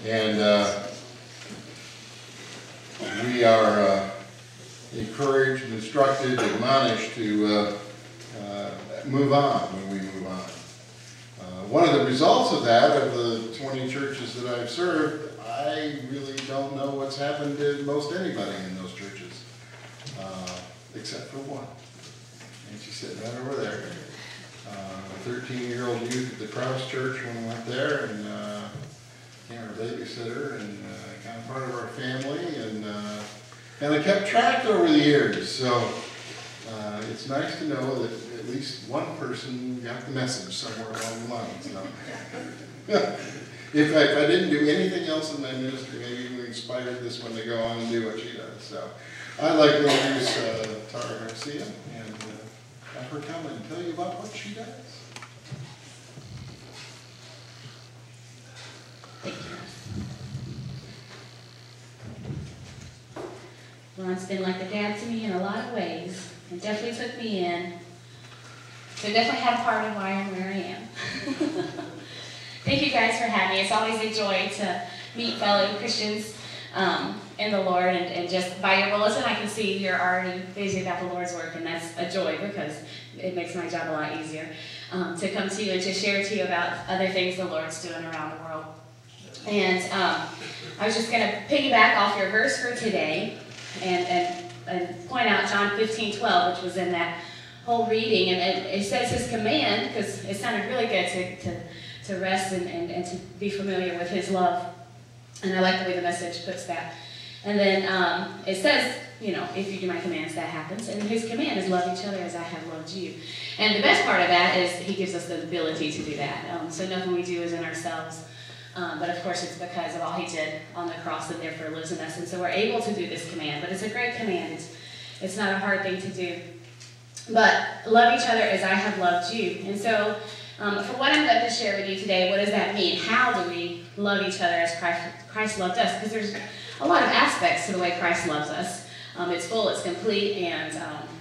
And we are encouraged, instructed, admonished to move on when we move on. One of the results of that, of the 20 churches that I've served, I really don't know what's happened to most anybody in those churches, except for one. And she's sitting right over there. A 13-year-old youth at the Cross Church when I went there, and became our babysitter and kind of part of our family, and I kept track over the years. So it's nice to know that at least one person got the message somewhere along the line. So if I didn't do anything else in my ministry, maybe we inspired this one to go on and do what she does. So I'd like to introduce Tara Garcia and have her come and tell you about what she does. Thank you. Ron's been like a dad to me in a lot of ways, and definitely took me in. So definitely had a part of why I'm where I am. Thank you guys for having me. It's always a joy to meet fellow Christians in the Lord, and just by your bulletin I can see you're already busy about the Lord's work, and that's a joy because it makes my job a lot easier to come to you and to share to you about other things the Lord's doing around the world. And I was just going to piggyback off your verse for today and point out John 15:12, which was in that whole reading, and it says his command, because it sounded really good to rest and to be familiar with his love, and I like the way the Message puts that. And then it says, you know, if you do my commands, that happens, and his command is love each other as I have loved you. And the best part of that is he gives us the ability to do that. So nothing we do is in ourselves. But of course it's because of all he did on the cross and therefore lives in us. And so we're able to do this command. But it's a great command. It's not a hard thing to do. But love each other as I have loved you. And so for what I'm going to share with you today, what does that mean? How do we love each other as Christ loved us? Because there's a lot of aspects to the way Christ loves us. It's full, it's complete, and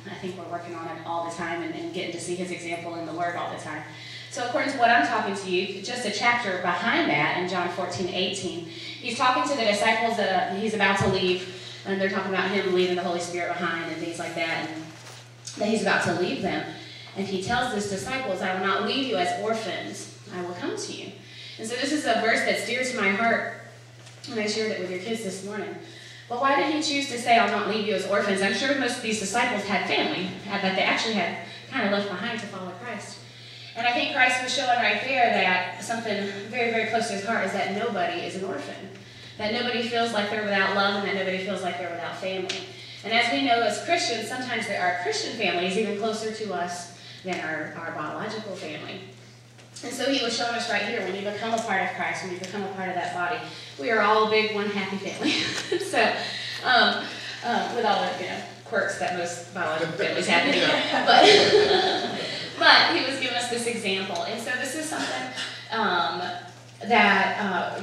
I think we're working on it all the time and getting to see his example in the Word all the time. So according to what I'm talking to you, just a chapter behind that in John 14:18, he's talking to the disciples that he's about to leave, and they're talking about him leaving the Holy Spirit behind and things like that, and that he's about to leave them. And he tells his disciples, I will not leave you as orphans, I will come to you. And so this is a verse that's dear to my heart, and I shared it with your kids this morning. But why did he choose to say, I'll not leave you as orphans? I'm sure most of these disciples had family that they actually had kind of left behind to follow Christ. And I think Christ was showing right there that something very, very close to his heart is that nobody is an orphan. That nobody feels like they're without love, and that nobody feels like they're without family. And as we know as Christians, sometimes there are Christian families even closer to us than our biological family. And so he was showing us right here, when you become a part of Christ, when you become a part of that body, we are all a big, one happy family. So, with all the quirks that most biological families have. But he was giving us this example. And so this is something that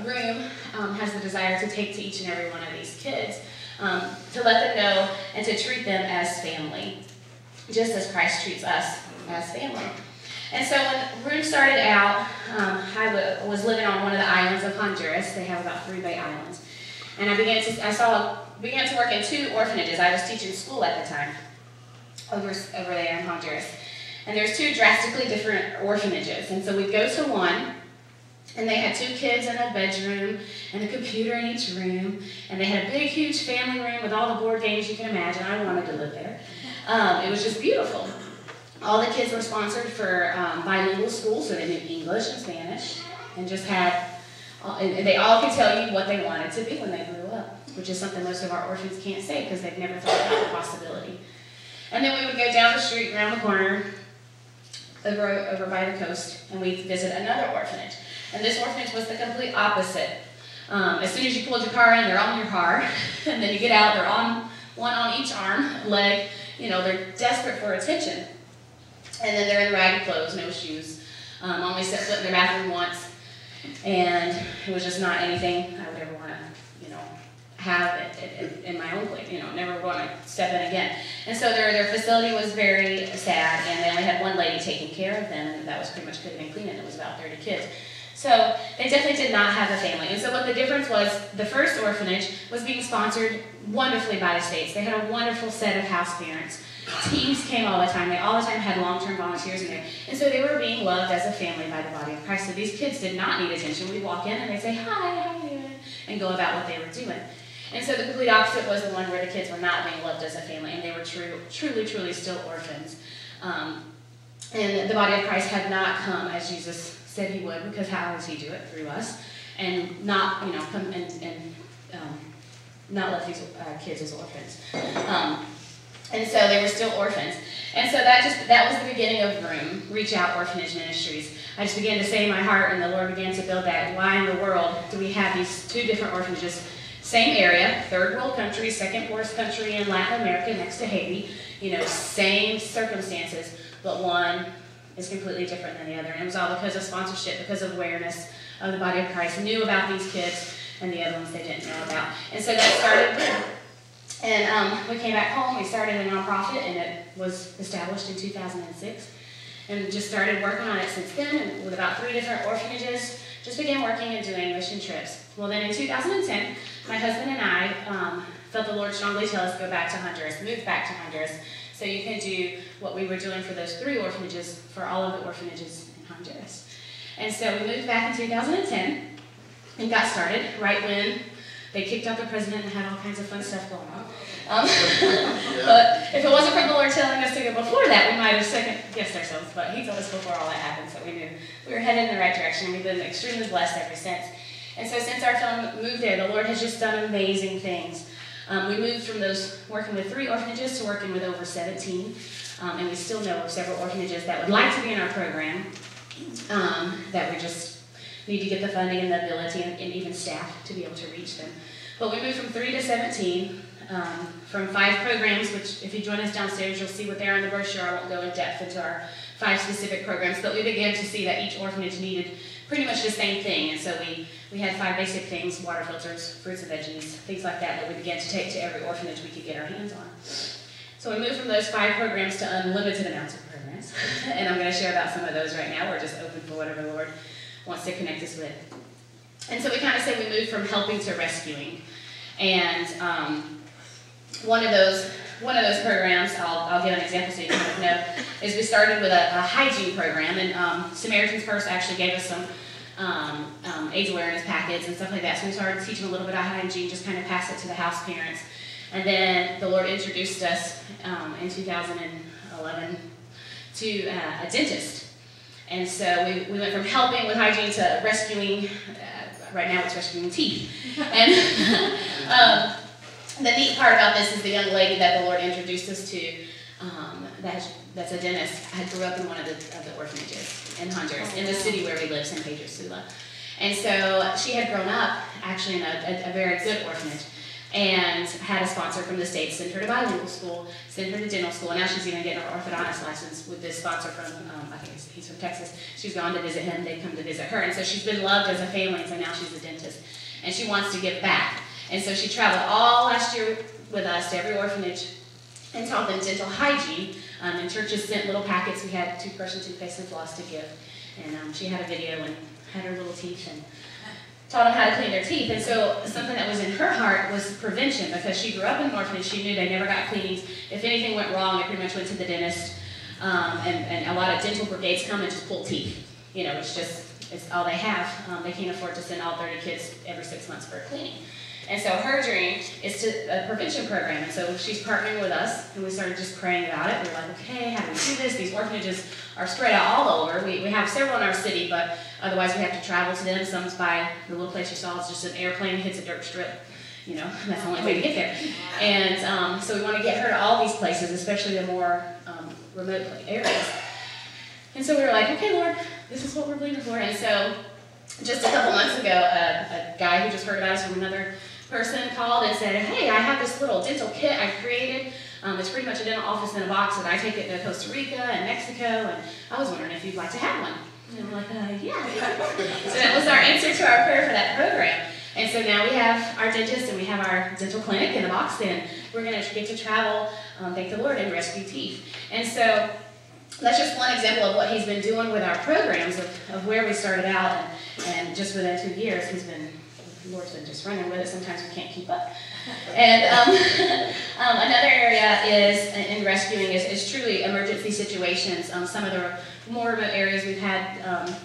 R.O.O.M has the desire to take to each and every one of these kids, to let them know and to treat them as family, just as Christ treats us as family. And so when R.O.O.M started out, I was living on one of the islands of Honduras. They have about 3 Bay Islands. And I began to work in 2 orphanages. I was teaching school at the time over there in Honduras. And there's 2 drastically different orphanages. And so we'd go to one, and they had 2 kids in a bedroom and a computer in each room. And they had a big, huge family room with all the board games you can imagine. I wanted to live there. It was just beautiful. All the kids were sponsored for bilingual school, so they knew English and Spanish, and just had, and they all could tell you what they wanted to be when they grew up, which is something most of our orphans can't say because they've never thought about the possibility. And then we would go down the street, around the corner, over by the coast, and we'd visit another orphanage. And this orphanage was the complete opposite. As soon as you pulled your car in, they're on your car, and then you get out, they're on one on each arm, leg, they're desperate for attention. And then they're in ragged clothes, no shoes. Only set foot in their bathroom once. And it was just not anything I would ever want to, have in my own place. Never want to step in again. And so their facility was very sad, and they only had one lady taking care of them, and that was pretty much cooking and cleaning. It was about 30 kids. So they definitely did not have a family. And so what the difference was, the first orphanage was being sponsored wonderfully by the states. They had a wonderful set of house parents. Teams came all the time. They all the time had long-term volunteers in there. And so they were being loved as a family by the body of Christ. So these kids did not need attention. We'd walk in and they'd say, hi, how are you doing? And go about what they were doing. And so the complete opposite was the one where the kids were not being loved as a family, and they were truly still orphans. And the body of Christ had not come as Jesus said he would, because how does he do it? Through us. And not, come and not left these kids as orphans. And so they were still orphans. And so that was the beginning of R.O.O.M, Reach Out Orphanage Ministries. I just began to say in my heart, and the Lord began to build that. Why in the world do we have these two different orphanages? Same area, third world country, second worst country in Latin America next to Haiti. Same circumstances, but one is completely different than the other. And it was all because of sponsorship, because of awareness of the body of Christ, knew about these kids, and the other ones they didn't know about. And so that started there. And we came back home, we started a nonprofit, and it was established in 2006. And just started working on it since then, and with about 3 different orphanages, just began working and doing mission trips. Well, then in 2010, my husband and I felt the Lord strongly tell us to go back to Honduras, move back to Honduras, so you can do what we were doing for those 3 orphanages, for all of the orphanages in Honduras. And so we moved back in 2010 and got started right when they kicked out the president and had all kinds of fun stuff going on. But if it wasn't for the Lord telling us to go before that, we might have second-guessed ourselves. But he told us before all that happened, so we knew we were headed in the right direction. We've been extremely blessed ever since. And so since our son moved there, the Lord has just done amazing things. We moved from those working with 3 orphanages to working with over 17. And we still know of several orphanages that would like to be in our program, that we just need to get the funding and the ability and even staff to be able to reach them. But we moved from 3 to 17, from 5 programs, which if you join us downstairs, you'll see what they are in the brochure. I won't go in depth into our 5 specific programs, but we began to see that each orphanage needed pretty much the same thing. And so we had 5 basic things: water filters, fruits and veggies, things like that we began to take to every orphanage we could get our hands on. So we moved from those 5 programs to unlimited amounts of programs. And I'm going to share about some of those right now. We're just open for whatever the Lord wants to connect us with. And so we kind of say we moved from helping to rescuing. And one of those programs, I'll give an example so you kind of know, is we started with a hygiene program, and Samaritan's Purse actually gave us some AIDS awareness packets and stuff like that. So we started teaching a little bit about hygiene, just kind of pass it to the house parents. And then the Lord introduced us in 2011 to a dentist. And so we went from helping with hygiene to rescuing. Right now it's rescuing teeth. And the neat part about this is the young lady that the Lord introduced us to, that's a dentist, had grew up in one of the orphanages in Honduras, in the city where we live, San Pedro Sula. And so she had grown up actually in a very good orphanage, and had a sponsor from the States, sent her to bilingual school, sent her to dental school, and now she's even getting her orthodontist license with this sponsor from, I think he's from Texas. She's gone to visit him, they've come to visit her, and so she's been loved as a family, and so now she's a dentist. And she wants to give back. And so she traveled all last year with us to every orphanage and taught them dental hygiene. And churches sent little packets. We had toothbrush and toothpaste and floss to give. And she had a video and had her little teeth and taught them how to clean their teeth. And so something that was in her heart was prevention, because she grew up in an orphanage. She knew they never got cleanings. If anything went wrong, they pretty much went to the dentist. And a lot of dental brigades come and just pull teeth. It's all they have. They can't afford to send all 30 kids every 6 months for a cleaning. And so her dream is a prevention program. And so she's partnering with us, and we started just praying about it. We were like, okay, how do we do this? These orphanages are spread out all over. We have several in our city, but otherwise we have to travel to them. Some's by the little place you saw is just an airplane hits a dirt strip. That's the only way to get there. And so we want to get her to all these places, especially the more remote areas. And so we were like, okay, Lord, this is what we're believing for. And so just a couple months ago, a guy who just heard about us from another person called and said, hey, I have this little dental kit I created. It's pretty much a dental office in a box, and I take it to Costa Rica and Mexico, and I was wondering if you'd like to have one. And we're like, yeah. So that was our answer to our prayer for that program. And so now we have our dentist, and we have our dental clinic in the box, and we're going to get to travel, thank the Lord, and rescue teeth. And so that's just one example of what he's been doing with our programs, of where we started out. And just within 2 years, the Lord's been just running with it. Sometimes we can't keep up. And another area is in rescuing is truly emergency situations. Some of the more remote areas we've had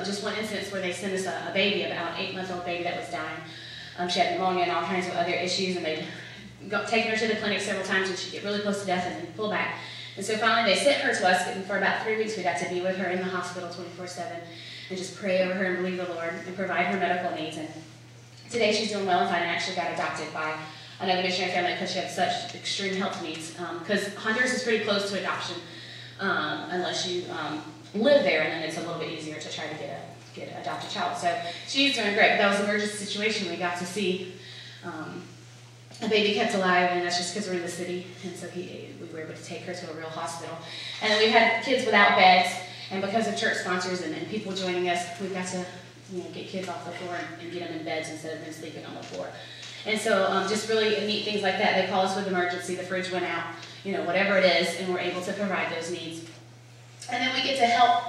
just one instance where they sent us a baby, about an 8-month-old baby that was dying. She had pneumonia and all kinds of other issues, and they'd taken her to the clinic several times, and she'd get really close to death and then pull back. And so finally they sent her to us, and for about 3 weeks we got to be with her in the hospital 24/7 and just pray over her and believe the Lord and provide her medical needs. And today she's doing well and fine, and actually got adopted by another missionary family because she had such extreme health needs. Because Honduras is pretty close to adoption, unless you live there, and then it's a little bit easier to try to get an adopted child. So she's doing great. But that was an emergency situation. We got to see a baby kept alive, and that's just because we're in the city, and so we were able to take her to a real hospital. And then we've had kids without beds, and because of church sponsors and people joining us, we've got to get kids off the floor and get them in beds instead of them sleeping on the floor. And so just really neat things like that. They call us with emergency, the fridge went out, whatever it is, and we're able to provide those needs. And then we get to help,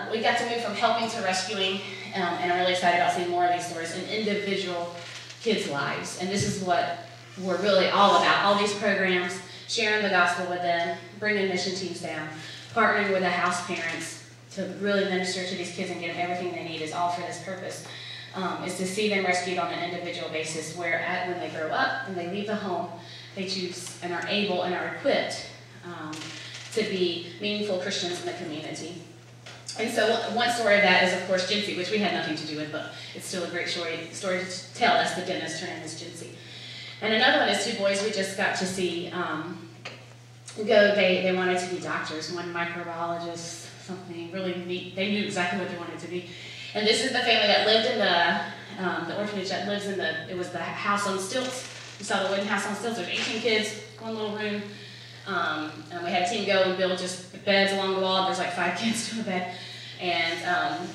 we got to move from helping to rescuing, and I'm really excited about seeing more of these stories in individual kids' lives. And this is what we're really all about, all these programs, sharing the gospel with them, bringing mission teams down, partnering with the house parents to really minister to these kids and give them everything they need is all for this purpose, is to see them rescued on an individual basis where when they grow up and they leave the home, they choose and are able and are equipped to be meaningful Christians in the community. And so one story of that is, of course, Jinsey, which we had nothing to do with, but it's still a great story to tell. That's the dentist, her name is Jinsey. And another one is 2 boys we just got to see go. They wanted to be doctors, one microbiologist, something really neat. They knew exactly what they wanted to be. And this is the family that lived in the orphanage that lives in it was the house on stilts. You saw the wooden house on stilts. There's 18 kids, one little room. And we had a team go and build just beds along the wall. There's like 5 kids to a bed. And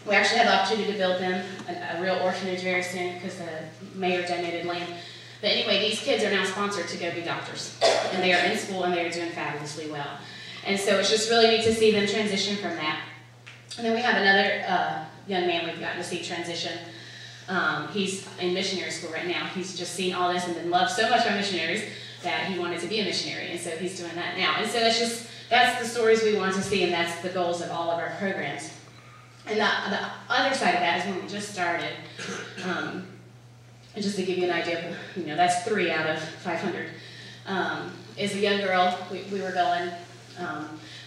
we actually had the opportunity to build them a real orphanage very soon because the mayor donated land. But anyway, these kids are now sponsored to go be doctors. And they are in school and they are doing fabulously well. And so it's just really neat to see them transition from that. And then we have another young man we've gotten to see transition. He's in missionary school right now. He's just seen all this and been loved so much by missionaries that he wanted to be a missionary. And so he's doing that now. And so that's the stories we want to see, and that's the goals of all of our programs. And the other side of that is when we just started. And just to give you an idea, that's 3 out of 500. Is a young girl, we were going,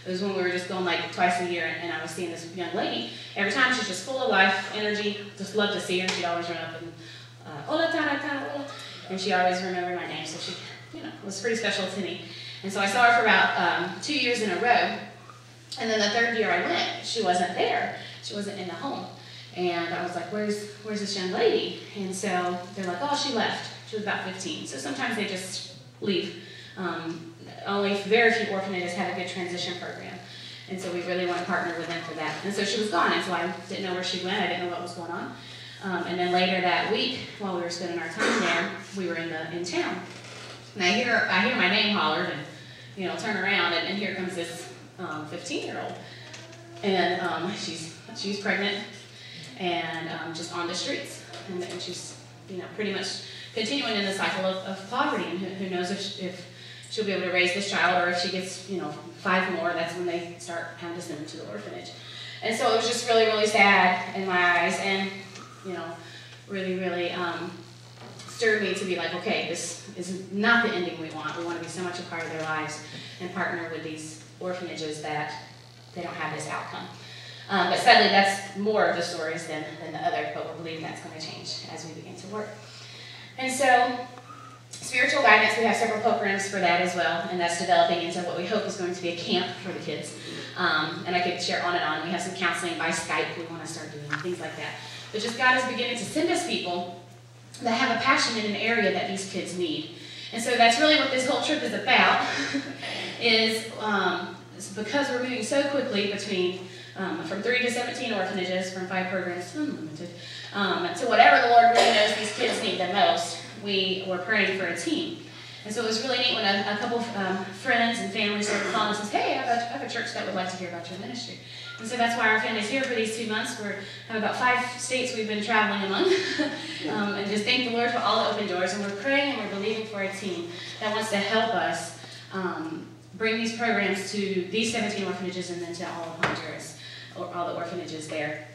it was when we were just going like twice a year, and I was seeing this young lady. Every time she's just full of life, energy, just loved to see her. She'd always run up and, hola, tara, tara, hola. And she always remembered my name, so she, was pretty special to me. And so I saw her for about 2 years in a row, and then the 3rd year I went, she wasn't there. She wasn't in the home. And I was like, where's this young lady? And so they're like, oh, she left. She was about 15. So sometimes they just leave. Only very few orphanages have a good transition program. And so we really want to partner with them for that. And so she was gone, and so I didn't know where she went. I didn't know what was going on. And then later that week, while we were spending our time there, we were in town. And I hear my name hollered, and turn around, and here comes this 15-year-old. And she's pregnant. And just on the streets, and she's pretty much continuing in the cycle of poverty. And who knows if she'll be able to raise this child, or if she gets 5 more, that's when they start having to send them to the orphanage. And so it was just really, really sad in my eyes, and really, really stirred me to be like, okay, this is not the ending we want. We want to be so much a part of their lives and partner with these orphanages that they don't have this outcome. But sadly, that's more of the stories than the other, but we're believing that's going to change as we begin to work. And so, spiritual guidance, we have several programs for that as well, and that's developing into what we hope is going to be a camp for the kids. And I could share on and on. We have some counseling by Skype we want to start doing, things like that. But just God is beginning to send us people that have a passion in an area that these kids need. And so that's really what this whole trip is about, is because we're moving so quickly between from 3 to 17 orphanages, from 5 programs to unlimited, to whatever the Lord really knows these kids need the most, we're praying for a team. And so it was really neat when a couple of friends and families started calling and says, hey, I have a church that would like to hear about your ministry. And so that's why our family's here for these 2 months. We have about 5 states we've been traveling among. And just thank the Lord for all the open doors. And we're praying and we're believing for a team that wants to help us bring these programs to these 17 orphanages and then to all of Honduras, or all the orphanages there,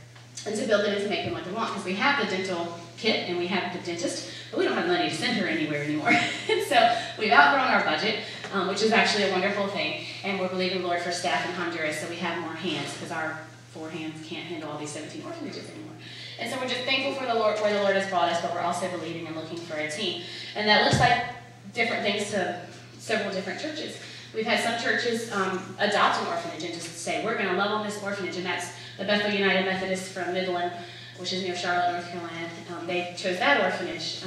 and to build them and to make them what they want. Because we have the dental kit and we have the dentist, but we don't have money to send her anywhere anymore. And so we've outgrown our budget, which is actually a wonderful thing. And we're believing the Lord for staff in Honduras so we have more hands, because our 4 hands can't handle all these 17 orphanages anymore. And so we're just thankful for the Lord, where the Lord has brought us, but we're also believing and looking for a team. And that looks like different things to several different churches. We've had some churches adopt an orphanage and just say, we're going to love on this orphanage, and that's the Bethel United Methodist from Midland, which is near Charlotte, North Carolina. They chose that orphanage.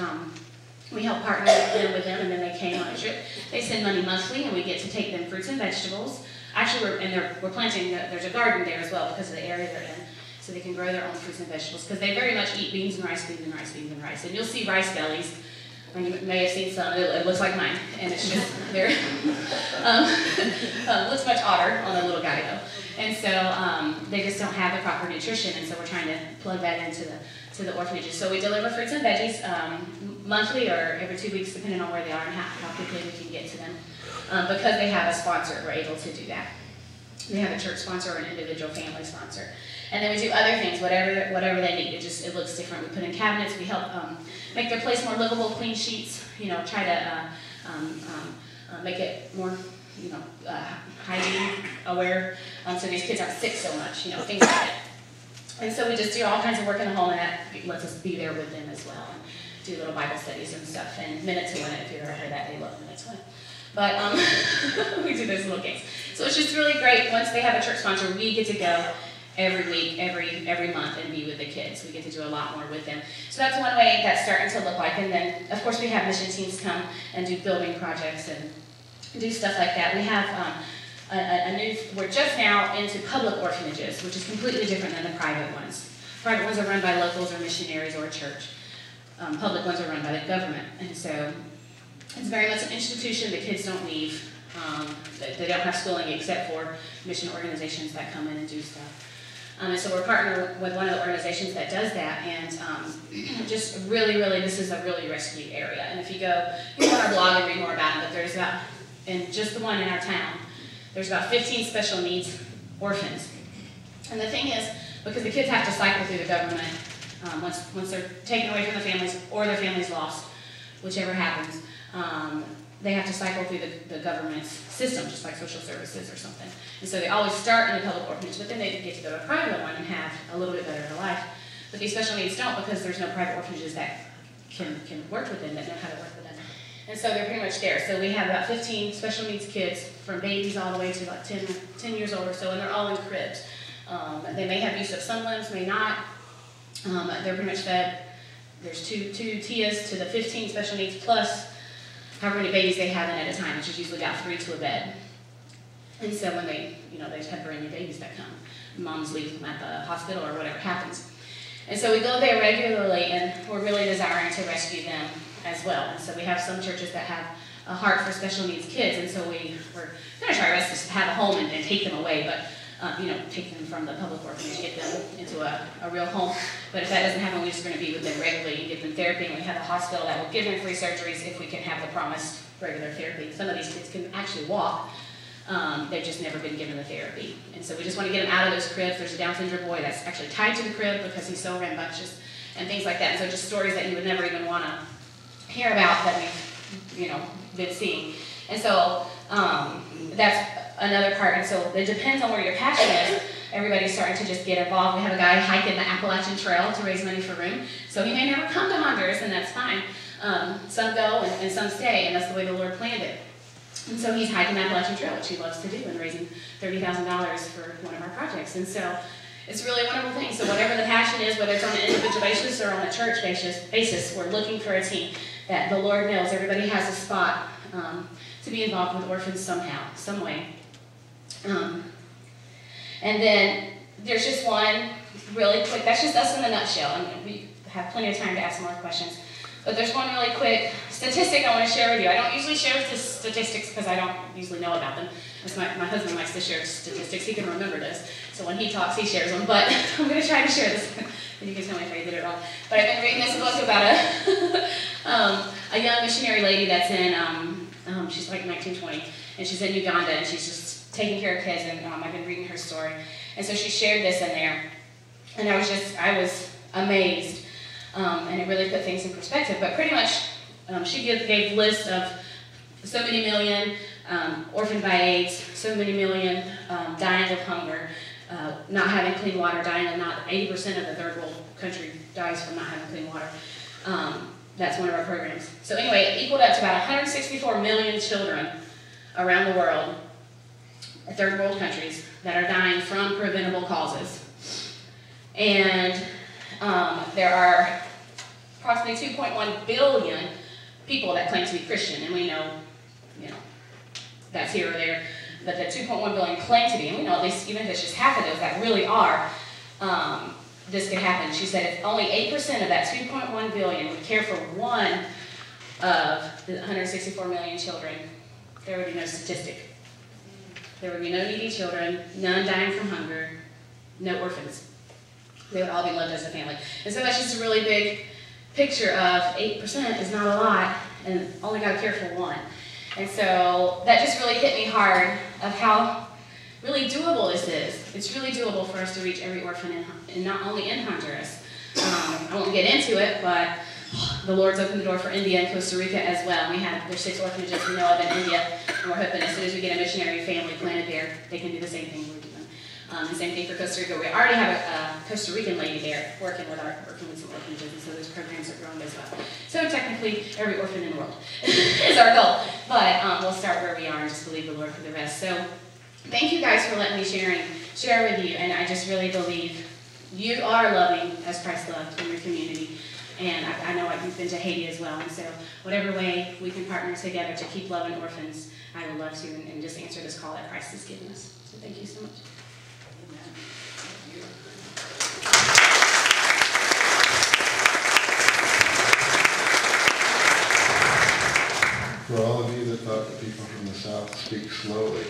We helped partner with them, and then they came on a trip. They send money monthly, and we get to take them fruits and vegetables. Actually, we're planting, there's a garden there as well because of the area they're in, so they can grow their own fruits and vegetables, because they very much eat beans and rice, beans and rice, beans and rice. And you'll see rice bellies. And you may have seen some. It looks like mine, and it's just very looks much odder on a little guy though. And so they just don't have the proper nutrition, and so we're trying to plug that into the orphanages. So we deliver fruits and veggies monthly or every 2 weeks, depending on where they are and how quickly we can get to them. Because they have a sponsor, we're able to do that. They have a church sponsor or an individual family sponsor. And then we do other things, whatever they need. It looks different. We put in cabinets. We help make their place more livable, clean sheets. Try to make it more, hygiene aware, so these kids aren't sick so much. Things like that. And so we just do all kinds of work in the home, and that lets us be there with them as well, and do little Bible studies and stuff. And Minute to Win It, if you've ever heard that, they love Minute to Win It. But we do those little games. So it's just really great. Once they have a church sponsor, we get to go every week, every month, and be with the kids. We get to do a lot more with them. So that's one way that's starting to look like. And then, of course, we have mission teams come and do building projects and do stuff like that. We have we're just now into public orphanages, which is completely different than the private ones. Private ones are run by locals or missionaries or a church. Public ones are run by the government. And so it's very much an institution. The kids don't leave. They don't have schooling except for mission organizations that come in and do stuff. And so we're partnered with one of the organizations that does that, and just really, this is a really rescue area. And if you go on our blog and read more about it, but there's about, in just the one in our town, there's about 15 special needs orphans. And the thing is, because the kids have to cycle through the government, once they're taken away from the families or their family's lost, whichever happens, they have to cycle through the government's system, just like social services or something. And so they always start in a public orphanage, but then they get to go to a private one and have a little bit better of a life. But these special needs don't, because there's no private orphanages that can work with them, that know how to work with them. And so they're pretty much there. So we have about 15 special needs kids, from babies all the way to about 10 years old or so, and they're all in cribs. They may have use of some limbs, may not. They're pretty much fed. There's two tias to the 15 special needs, plus however many babies they have in at a time, which is usually about 3 to a bed. And so when they just have brand new babies that come, moms leave them at the hospital or whatever happens. And so we go there regularly, and we're really desiring to rescue them as well. And so we have some churches that have a heart for special needs kids, and so we're going to try our best to have a home and take them away, but take them from the public orphanage, get them into a real home. But if that doesn't happen, we're just going to be with them regularly and give them therapy. And we have a hospital that will give them free surgeries if we can have the promised regular therapy. Some of these kids can actually walk. They've just never been given the therapy. And so we just want to get them out of those cribs. There's a Down syndrome boy that's actually tied to the crib because he's so rambunctious and things like that. And so just stories that you would never even want to hear about that we've been seeing. And so that's another part. And so it depends on where your passion is. Everybody's starting to just get involved. We have a guy hiking the Appalachian Trail to raise money for R.O.O.M. So he may never come to Honduras, and that's fine. Some go and some stay, and that's the way the Lord planned it. And so he's hiking the Appalachian Trail, which he loves to do, and raising $30,000 for one of our projects. And so it's really a wonderful thing. So whatever the passion is, whether it's on an individual basis or on a church basis, we're looking for a team that the Lord knows everybody has a spot to be involved with orphans somehow, some way. And then there's just one really quick, that's just us in a nutshell, and we have plenty of time to ask more questions. But there's one really quick statistic I want to share with you. I don't usually share statistics because I don't usually know about them. My husband likes to share statistics. He can remember this. So when he talks, he shares them. But I'm going to try to share this. And you can tell me if I did it wrong. But I've been reading this book about a young missionary lady that's in, she's like 19, 20. And she's in Uganda. And she's just taking care of kids. And I've been reading her story. And so she shared this in there. And I was amazed. And it really put things in perspective. But pretty much, she gave lists of so many million orphaned by AIDS, so many million dying of hunger, not having clean water, dying of not 80% of the third world country dies from not having clean water. That's one of our programs. So anyway, it equaled up to about 164 million children around the world, third world countries, that are dying from preventable causes. And there are approximately 2.1 billion people that claim to be Christian, and we know, that's here or there, but the 2.1 billion claim to be, and we know at least even if it's just half of those that really are, this could happen. She said if only 8% of that 2.1 billion would care for one of the 164 million children, there would be no statistic. There would be no needy children, none dying from hunger, no orphans. They would all be loved as a family. And so that's just a really big picture of 8% is not a lot, and only got to care for one. And so that just really hit me hard of how really doable this is. It's really doable for us to reach every orphan, and not only in Honduras. I won't get into it, but the Lord's opened the door for India and Costa Rica as well. There's 6 orphanages we know of in India, and we're hoping as soon as we get a missionary family planted there, they can do the same thing we're doing. The same thing for Costa Rica. We already have a Costa Rican lady there working with some orphanages, and so those programs are growing as well. So technically, every orphan in the world is our goal. But we'll start where we are and just believe the Lord for the rest. So thank you guys for letting me share with you. And I just really believe you are loving as Christ loved in your community. And I know you've been to Haiti as well. And so whatever way we can partner together to keep loving orphans, I would love to, and just answer this call that Christ has given us. So thank you so much. For all of you that thought the people from the South speak slowly,